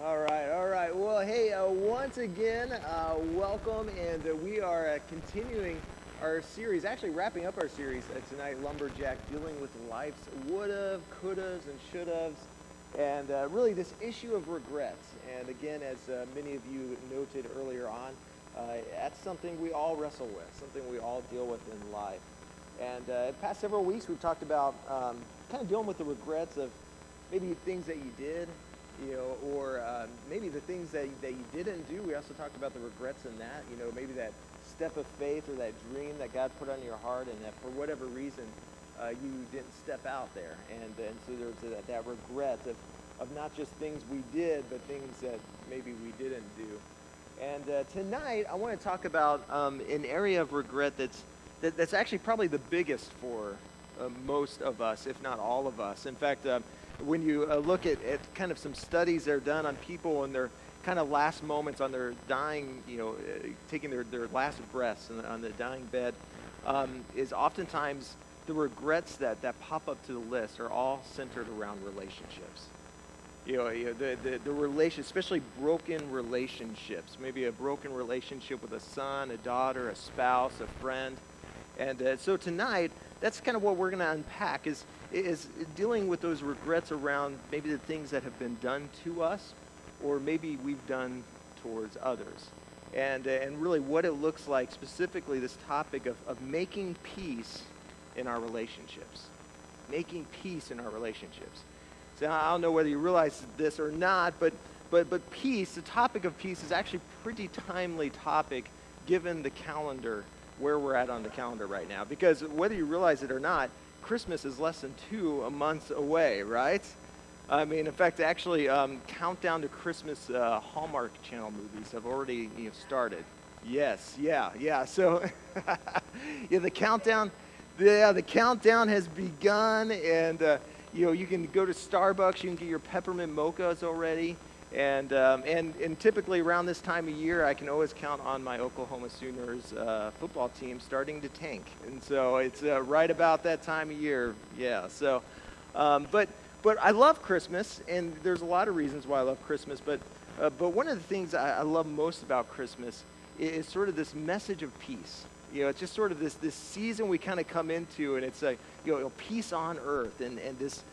All right, all right. Well, hey, once again, welcome, and we are continuing our series, actually wrapping up our series tonight, Lumberjack, dealing with life's would-have, could-haves, and should-haves, and really this issue of regrets. And again, as many of you noted earlier on, that's something we all wrestle with, something we all deal with in life. And the past several weeks, we've talked about kind of dealing with the regrets of maybe things that you did, or maybe the things that you didn't do. We also talked about the regrets in that, maybe that step of faith or that dream that God put on your heart, and that for whatever reason you didn't step out there. And so there's that regret of not just things we did, but things that maybe we didn't do. And tonight, I want to talk about an area of regret that's actually probably the biggest for most of us, if not all of us. In fact, when you look at kind of some studies that are done on people and their kind of last moments on their dying, taking their last breaths on the dying bed, is oftentimes the regrets that pop up to the list are all centered around relationships. The relation, especially broken relationships, maybe a broken relationship with a son, a daughter, a spouse, a friend. And so tonight, that's kind of what we're going to unpack is dealing with those regrets around maybe the things that have been done to us, or maybe we've done towards others. And really what it looks like, specifically this topic of making peace in our relationships. Making peace in our relationships. So I don't know whether you realize this or not, but peace, the topic of peace is actually a pretty timely topic given the calendar, where we're at on the calendar right now. Because whether you realize it or not, Christmas is less than 2 months away, right? I mean, in fact, actually, countdown to Christmas Hallmark Channel movies have already started. Yes, yeah. So, the countdown has begun, and you can go to Starbucks, you can get your peppermint mochas already. And typically around this time of year, I can always count on my Oklahoma Sooners football team starting to tank. And so it's right about that time of year, yeah. So, but I love Christmas, and there's a lot of reasons why I love Christmas. But one of the things I love most about Christmas is sort of this message of peace. It's just sort of this season we kind of come into, and it's like peace on earth, and this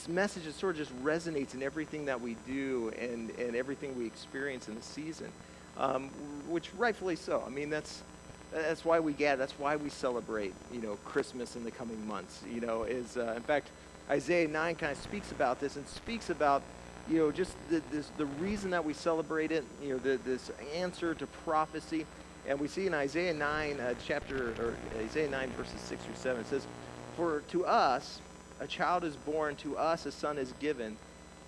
message that sort of just resonates in everything that we do and everything we experience in the season, which rightfully so. I mean, that's why we gather. That's why we celebrate, Christmas in the coming months. In fact, Isaiah 9 kind of speaks about this and speaks about, just the reason that we celebrate it. This answer to prophecy, and we see in Isaiah 9 Isaiah 9 verses 6 through 7. It says, "For to us a child is born, to us a son is given,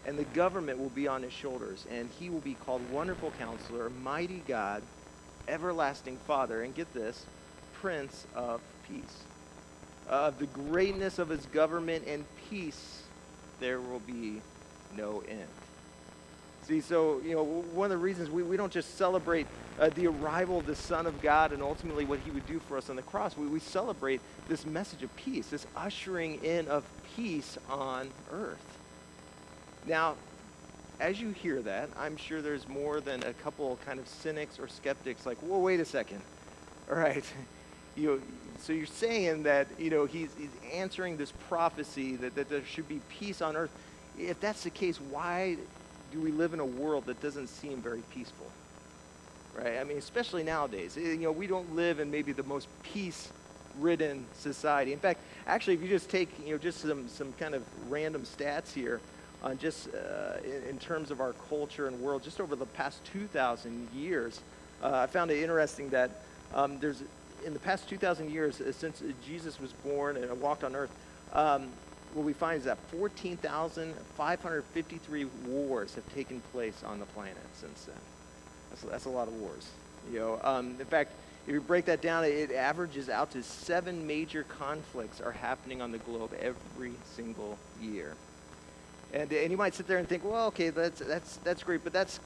and the government will be on his shoulders, and he will be called Wonderful Counselor, Mighty God, Everlasting Father," and get this, "Prince of Peace. Of the greatness of his government and peace there will be no end." See, so, one of the reasons we don't just celebrate the arrival of the Son of God and ultimately what he would do for us on the cross. We celebrate this message of peace, this ushering in of peace on earth. Now, as you hear that, I'm sure there's more than a couple kind of cynics or skeptics like, "Whoa, wait a second. All right, so you're saying that, he's answering this prophecy that there should be peace on earth. If that's the case, why do we live in a world that doesn't seem very peaceful?" Right? I mean, especially nowadays. We don't live in maybe the most peace-ridden society. In fact, actually, if you just take, just some kind of random stats here on just in terms of our culture and world, just over the past 2,000 years, I found it interesting that there's, in the past 2,000 years, since Jesus was born and walked on earth, what we find is that 14,553 wars have taken place on the planet since then. That's a lot of wars. In fact, if you break that down, it averages out to 7 major conflicts are happening on the globe every single year. And you might sit there and think, well, okay, that's great, but that's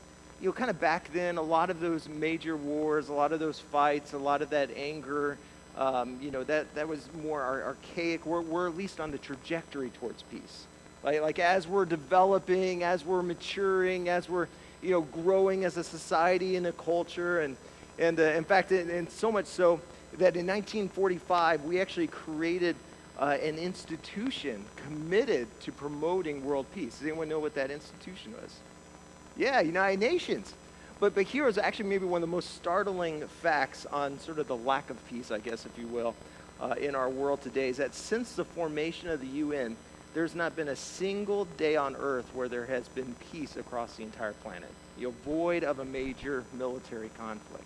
kind of back then. A lot of those major wars, a lot of those fights, a lot of that anger, that was more archaic. We're at least on the trajectory towards peace. Like as we're developing, as we're maturing, as we're growing as a society and a culture, and in fact, and so much so that in 1945 we actually created an institution committed to promoting world peace. Does anyone know what that institution was? Yeah, United Nations. But here is actually maybe one of the most startling facts on sort of the lack of peace, I guess, if you will, in our world today, is that since the formation of the UN, there's not been a single day on Earth where there has been peace across the entire planet, void of a major military conflict.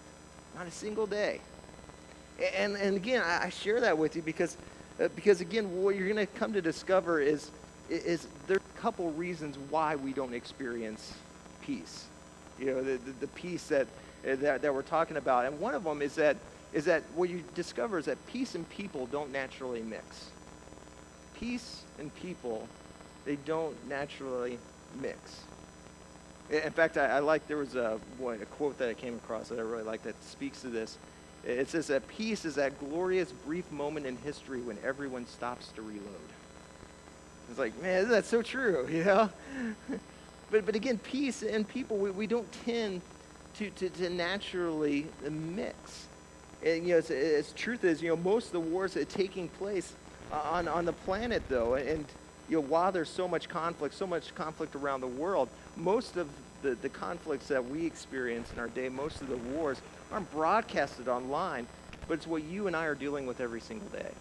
Not a single day. And again, I share that with you because again, what you're going to come to discover is there's a couple reasons why we don't experience peace. The peace that we're talking about. And one of them is that what you discover is that peace and people don't naturally mix. Peace and people, they don't naturally mix. In fact, I like, there was a quote that I came across that I really like that speaks to this. It says that peace is that glorious brief moment in history when everyone stops to reload. It's like, man, that's so true, But again, peace and people, we don't tend to naturally mix. And as truth is, most of the wars that are taking place on the planet, though, and while there's so much conflict around the world, most of the conflicts that we experience in our day, most of the wars aren't broadcasted online, but it's what you and I are dealing with every single day.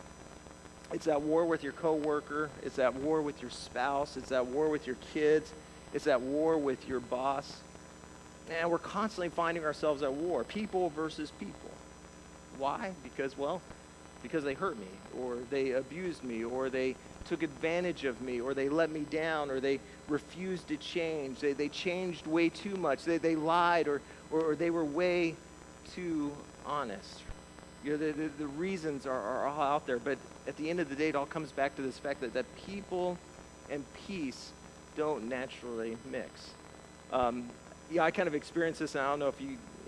It's that war with your coworker. It's that war with your spouse. It's that war with your kids. It's that war with your boss. And we're constantly finding ourselves at war, people versus people. Why? Because they hurt me, or they abused me, or they took advantage of me, or they let me down, or they refused to change. They changed way too much. They lied, or they were way too honest. The reasons are all out there, but at the end of the day, it all comes back to this fact that people and peace don't naturally mix. I kind of experienced this, and I don't know if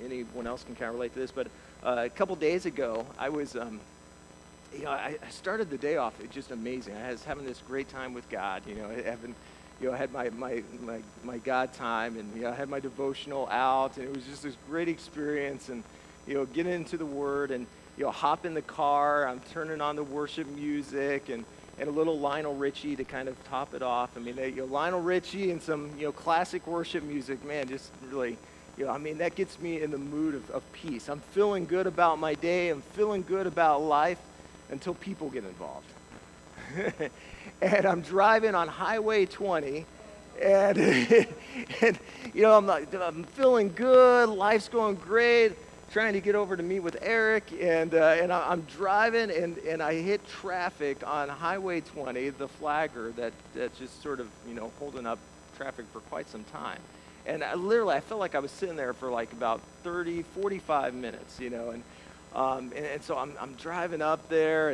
anyone else can kind of relate to this, but a couple days ago, I was, I started the day off just amazing. I was having this great time with God, I had my God time, and I had my devotional out, and it was just this great experience, and getting into the Word, and hop in the car, I'm turning on the worship music, and a little Lionel Richie to kind of top it off. I mean, Lionel Richie and some classic worship music, man, just really, that gets me in the mood of peace. I'm feeling good about my day. I'm feeling good about life until people get involved. And I'm driving on Highway 20, and, I'm feeling good. Life's going great. Trying to get over to meet with Eric, and I'm driving, and I hit traffic on Highway 20, the flagger that's just sort of holding up traffic for quite some time. And I felt like I was sitting there for like about 30, 45 minutes, and so I'm driving up there,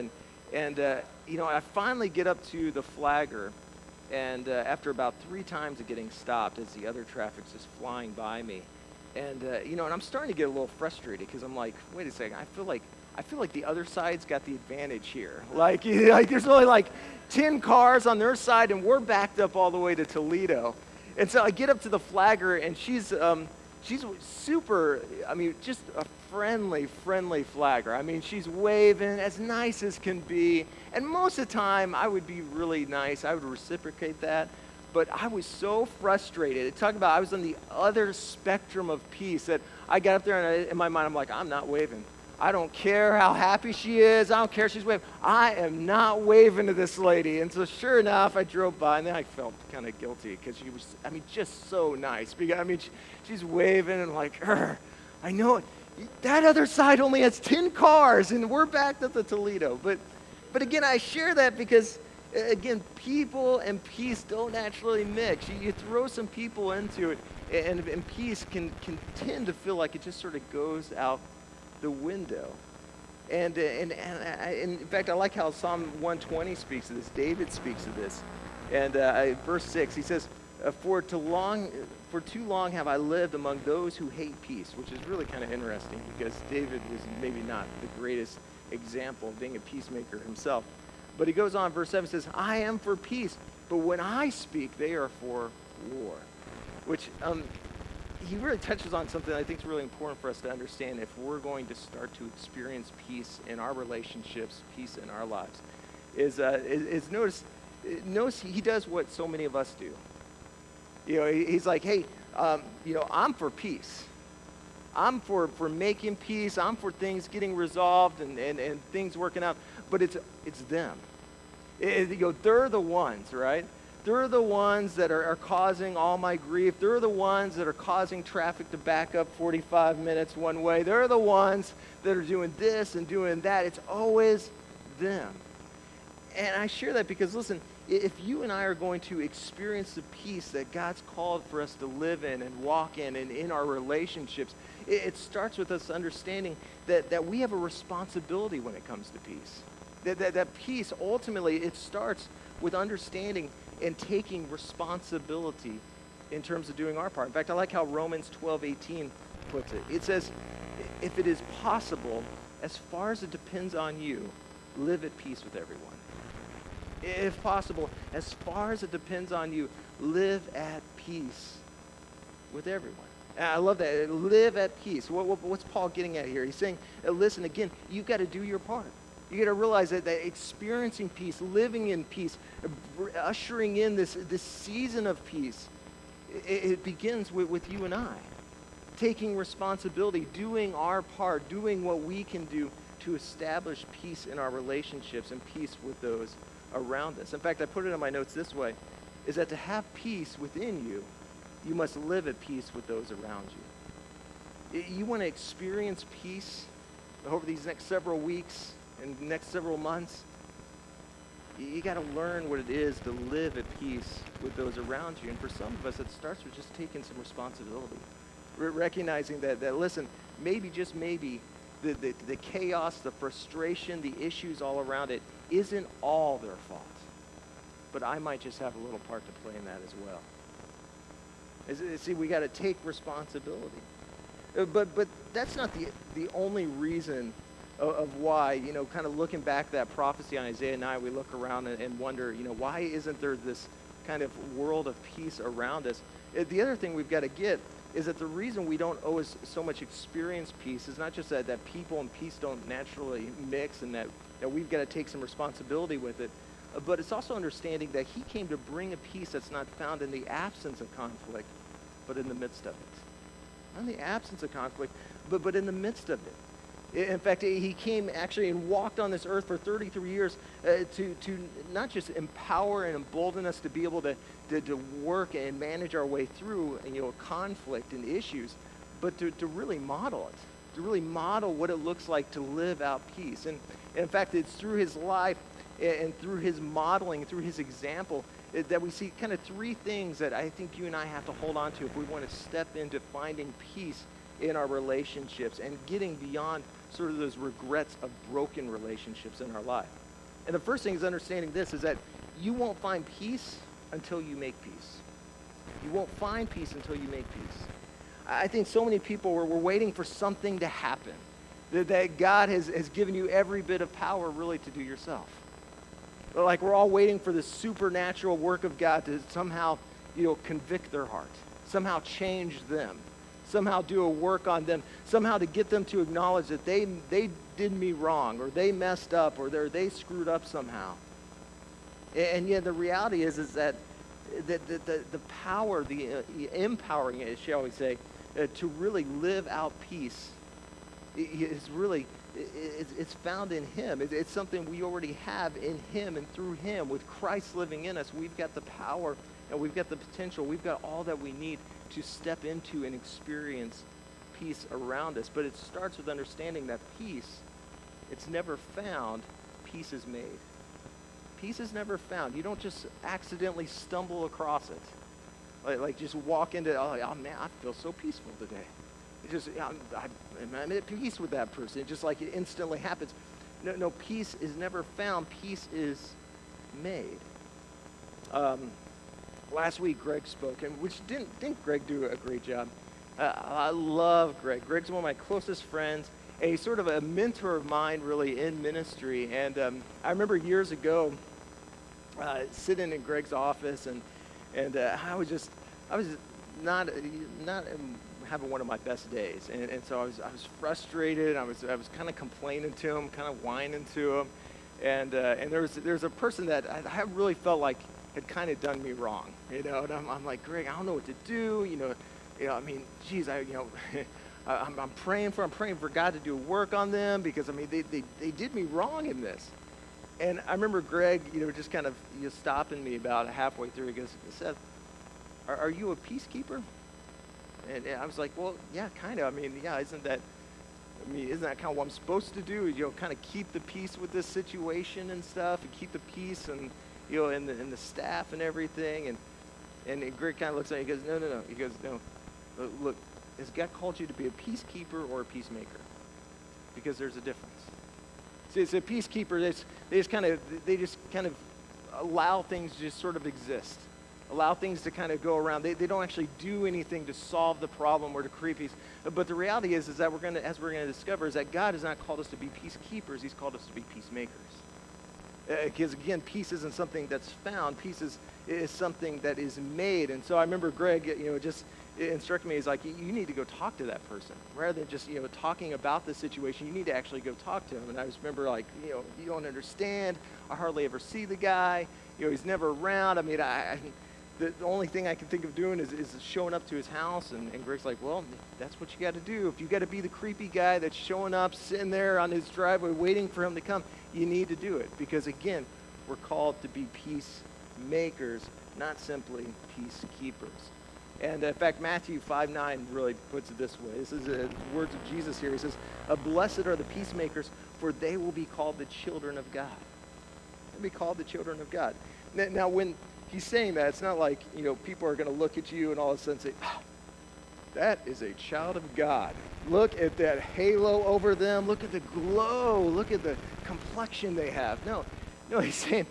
and I finally get up to the flagger, and after about 3 times of getting stopped as the other traffic's just flying by me. And and I'm starting to get a little frustrated because I'm like, wait a second, I feel like the other side's got the advantage here. Like there's only like 10 cars on their side, and we're backed up all the way to Toledo. And so I get up to the flagger, and she's super. Just a friendly flagger. She's waving as nice as can be. And most of the time, I would be really nice. I would reciprocate that. But I was so frustrated. Talk about, I was on the other spectrum of peace that I got up there, and in my mind, I'm like, I'm not waving. I don't care how happy she is. I don't care if she's waving. I am not waving to this lady. And so sure enough, I drove by, and then I felt kind of guilty because she was, just so nice. Because, she's waving and like, I know it. That other side only has 10 cars, and we're backed up to Toledo. But again, I share that because, again, people and peace don't naturally mix. You throw some people into it, and peace can tend to feel like it just sort of goes out the window. And in fact, I like how Psalm 120 speaks to this. David speaks to this. And verse 6, he says, For too long have I lived among those who hate peace, which is really kind of interesting because David was maybe not the greatest example of being a peacemaker himself. But he goes on, verse 7 says, I am for peace. But when I speak, they are for war. Which he really touches on something I think is really important for us to understand if we're going to start to experience peace in our relationships, peace in our lives. Is notice he does what so many of us do. He's like, hey, I'm for peace. I'm for making peace. I'm for things getting resolved and things working out. But it's them. They're the ones, right? They're the ones that are causing all my grief. They're the ones that are causing traffic to back up 45 minutes one way. They're the ones that are doing this and doing that. It's always them. And I share that because, listen, if you and I are going to experience the peace that God's called for us to live in and walk in and in our relationships, it starts with us understanding that we have a responsibility when it comes to peace. That peace, ultimately, it starts with understanding and taking responsibility in terms of doing our part. In fact, I like how Romans 12:18 puts it. It says, if it is possible, as far as it depends on you, live at peace with everyone. If possible, as far as it depends on you, live at peace with everyone. And I love that. Live at peace. What's Paul getting at here? He's saying, listen, again, you've got to do your part. You got to realize that experiencing peace, living in peace, ushering in this season of peace, it begins with you and I. Taking responsibility, doing our part, doing what we can do to establish peace in our relationships and peace with those around us. In fact, I put it in my notes this way, is that to have peace within you, you must live at peace with those around you. You want to experience peace over these next several weeks and next several months, you got to learn what it is to live at peace with those around you. And for some of us, it starts with just taking some responsibility. Recognizing that listen, maybe, just maybe, the chaos, the frustration, the issues all around it isn't all their fault. But I might just have a little part to play in that as well. See, we got to take responsibility. But that's not the only reason of why, kind of looking back at that prophecy on Isaiah 9, we look around and wonder, why isn't there this kind of world of peace around us? The other thing we've got to get is that the reason we don't always so much experience peace is not just that people and peace don't naturally mix and that we've got to take some responsibility with it, but it's also understanding that he came to bring a peace that's not found in the absence of conflict, but in the midst of it. Not in the absence of conflict, but in the midst of it. In fact, he came actually and walked on this earth for 33 years to not just empower and embolden us to be able to work and manage our way through conflict and issues, but to really model it, to really model what it looks like to live out peace. And in fact, it's through his life and through his modeling, through his example, that we see kind of three things that I think you and I have to hold on to if we want to step into finding peace in our relationships and getting beyond sort of those regrets of broken relationships in our life. And the first thing is understanding this, is that you won't find peace until you make peace. You won't find peace until you make peace. I think so many people were waiting for something to happen, that God has given you every bit of power really to do yourself. Like we're all waiting for the supernatural work of God to somehow, convict their heart, somehow change them, somehow do a work on them, somehow to get them to acknowledge that they did me wrong, or they messed up, or they screwed up somehow. And yet the reality is that the power, the empowering it, shall we say, to really live out peace is really, it's found in him. It's something we already have in him and through him. With Christ living in us, we've got the power and we've got the potential. We've got all that we need to step into and experience peace around us. But it starts with understanding that peace, it's never found, peace is made. Peace is never found. You don't just accidentally stumble across it. Like just walk into, oh man, I feel so peaceful today. It just, I'm at peace with that person. It just like it instantly happens. No, peace is never found. Peace is made. Last week, Greg spoke, and which didn't Greg do a great job? I love Greg. Greg's one of my closest friends, and he's sort of a mentor of mine, really, in ministry. And I remember years ago, sitting in Greg's office, and I was just not having one of my best days, and so I was frustrated. I was kind of complaining to him, kind of whining to him, and there's a person that I really felt like had kind of done me wrong, and I'm like, Greg, I don't know what to do, I mean, geez, I'm praying for God to do work on them, because I mean they did me wrong in this. And I remember Greg, just kind of stopping me about halfway through. He goes, Seth, are you a peacekeeper? And I was like, well, yeah, kind of. I mean, yeah, isn't that kind of what I'm supposed to do? Kind of keep the peace with this situation and stuff, and keep the peace, and and the staff and everything. And Greg kind of looks at me. He goes, no. He goes, no. Look, has God called you to be a peacekeeper or a peacemaker? Because there's a difference. See, it's a peacekeeper. They just kind of allow things to just sort of exist, allow things to kind of go around. They don't actually do anything to solve the problem or to create peace. But the reality is that as we're gonna discover, is that God has not called us to be peacekeepers. He's called us to be peacemakers. Because again, peace isn't something that's found. Peace is something that is made. And so I remember Greg, just instructed me. He's like, you need to go talk to that person rather than just talking about the situation. You need to actually go talk to him. And I just remember, like, you don't understand. I hardly ever see the guy. He's never around. I mean, the only thing I can think of doing is showing up to his house. And Greg's like, well, that's what you got to do. If you got to be the creepy guy that's showing up, sitting there on his driveway waiting for him to come, you need to do it. Because again, we're called to be peacemakers, not simply peacekeepers. And in fact, Matthew 5:9 really puts it this way. This is the words of Jesus here. He says, blessed are the peacemakers, for they will be called the children of God. They'll be called the children of God. Now, when he's saying that, it's not like, people are going to look at you and all of a sudden say, that is a child of God. Look at that halo over them. Look at the glow. Look at the complexion they have. No, he's saying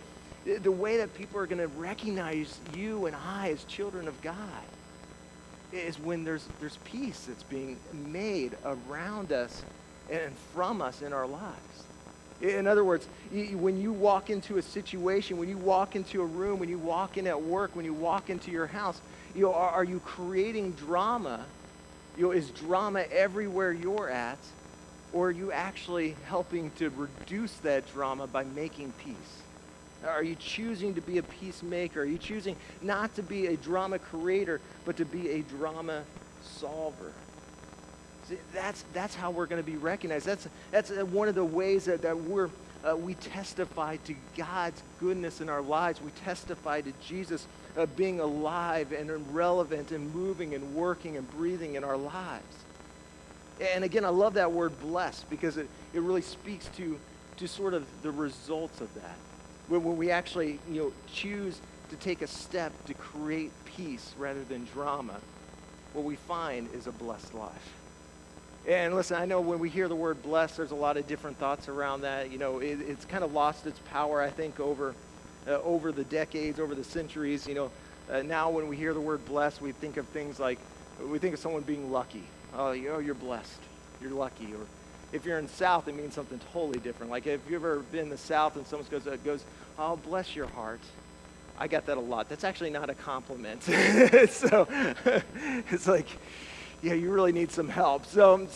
the way that people are going to recognize you and I as children of God is when there's peace that's being made around us and from us in our lives. In other words, when you walk into a situation, when you walk into a room, when you walk in at work, when you walk into your house, are you creating drama? Is drama everywhere you're at? Or are you actually helping to reduce that drama by making peace? Are you choosing to be a peacemaker? Are you choosing not to be a drama creator, but to be a drama solver? See, that's how we're going to be recognized. That's one of the ways that we testify to God's goodness in our lives. We testify to Jesus being alive and relevant and moving and working and breathing in our lives. And again, I love that word blessed, because it really speaks to sort of the results of that. When we actually, choose to take a step to create peace rather than drama, what we find is a blessed life. And listen, I know when we hear the word blessed, there's a lot of different thoughts around that. It's kind of lost its power, I think, over the decades, over the centuries. Now when we hear the word blessed, we think of things like, we think of someone being lucky. Oh, you're blessed. You're lucky. Or if you're in the South, it means something totally different. Like, if you've ever been in the South and someone goes, oh, bless your heart. I got that a lot. That's actually not a compliment. So it's like, yeah, you really need some help. So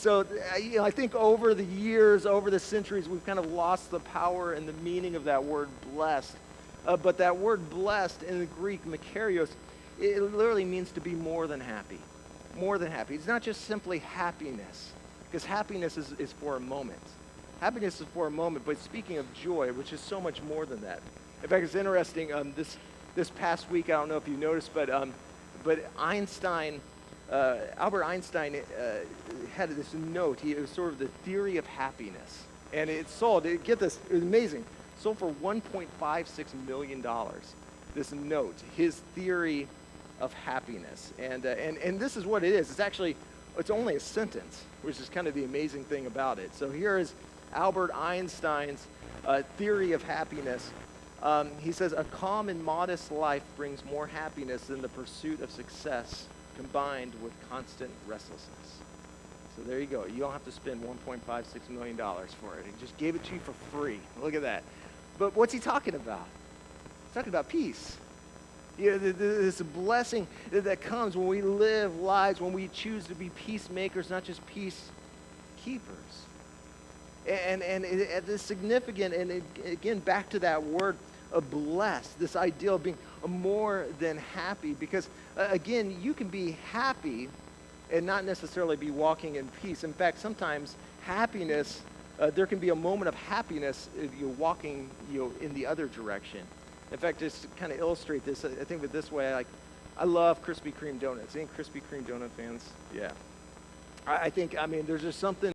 I think over the years, over the centuries, we've kind of lost the power and the meaning of that word blessed. But that word blessed in the Greek, makarios, it literally means to be more than happy. More than happy. It's not just simply happiness, because happiness is for a moment. Happiness is for a moment, but speaking of joy, which is so much more than that. In fact, it's interesting, this past week, I don't know if you noticed, but Einstein, Albert Einstein had this note. It was sort of the theory of happiness. And it sold, get this, it was amazing, sold for $1.56 million, this note, his theory of happiness. And this is what it is. It's only a sentence, which is kind of the amazing thing about it. So here is Albert Einstein's theory of happiness. He says, a calm and modest life brings more happiness than the pursuit of success combined with constant restlessness. So there you go. You don't have to spend $1.56 million for it. He just gave it to you for free. Look at that. But what's he talking about? It's talking about peace. This blessing that comes when we live lives, when we choose to be peacemakers, not just peacekeepers. And it is significant, and again, back to that word of blessed, this idea of being more than happy, because again, you can be happy and not necessarily be walking in peace. In fact, sometimes happiness, there can be a moment of happiness if you're walking in the other direction. In fact, just to kind of illustrate this, I think of it this way, I love Krispy Kreme donuts. Any Krispy Kreme donut fans? Yeah. I think, there's just something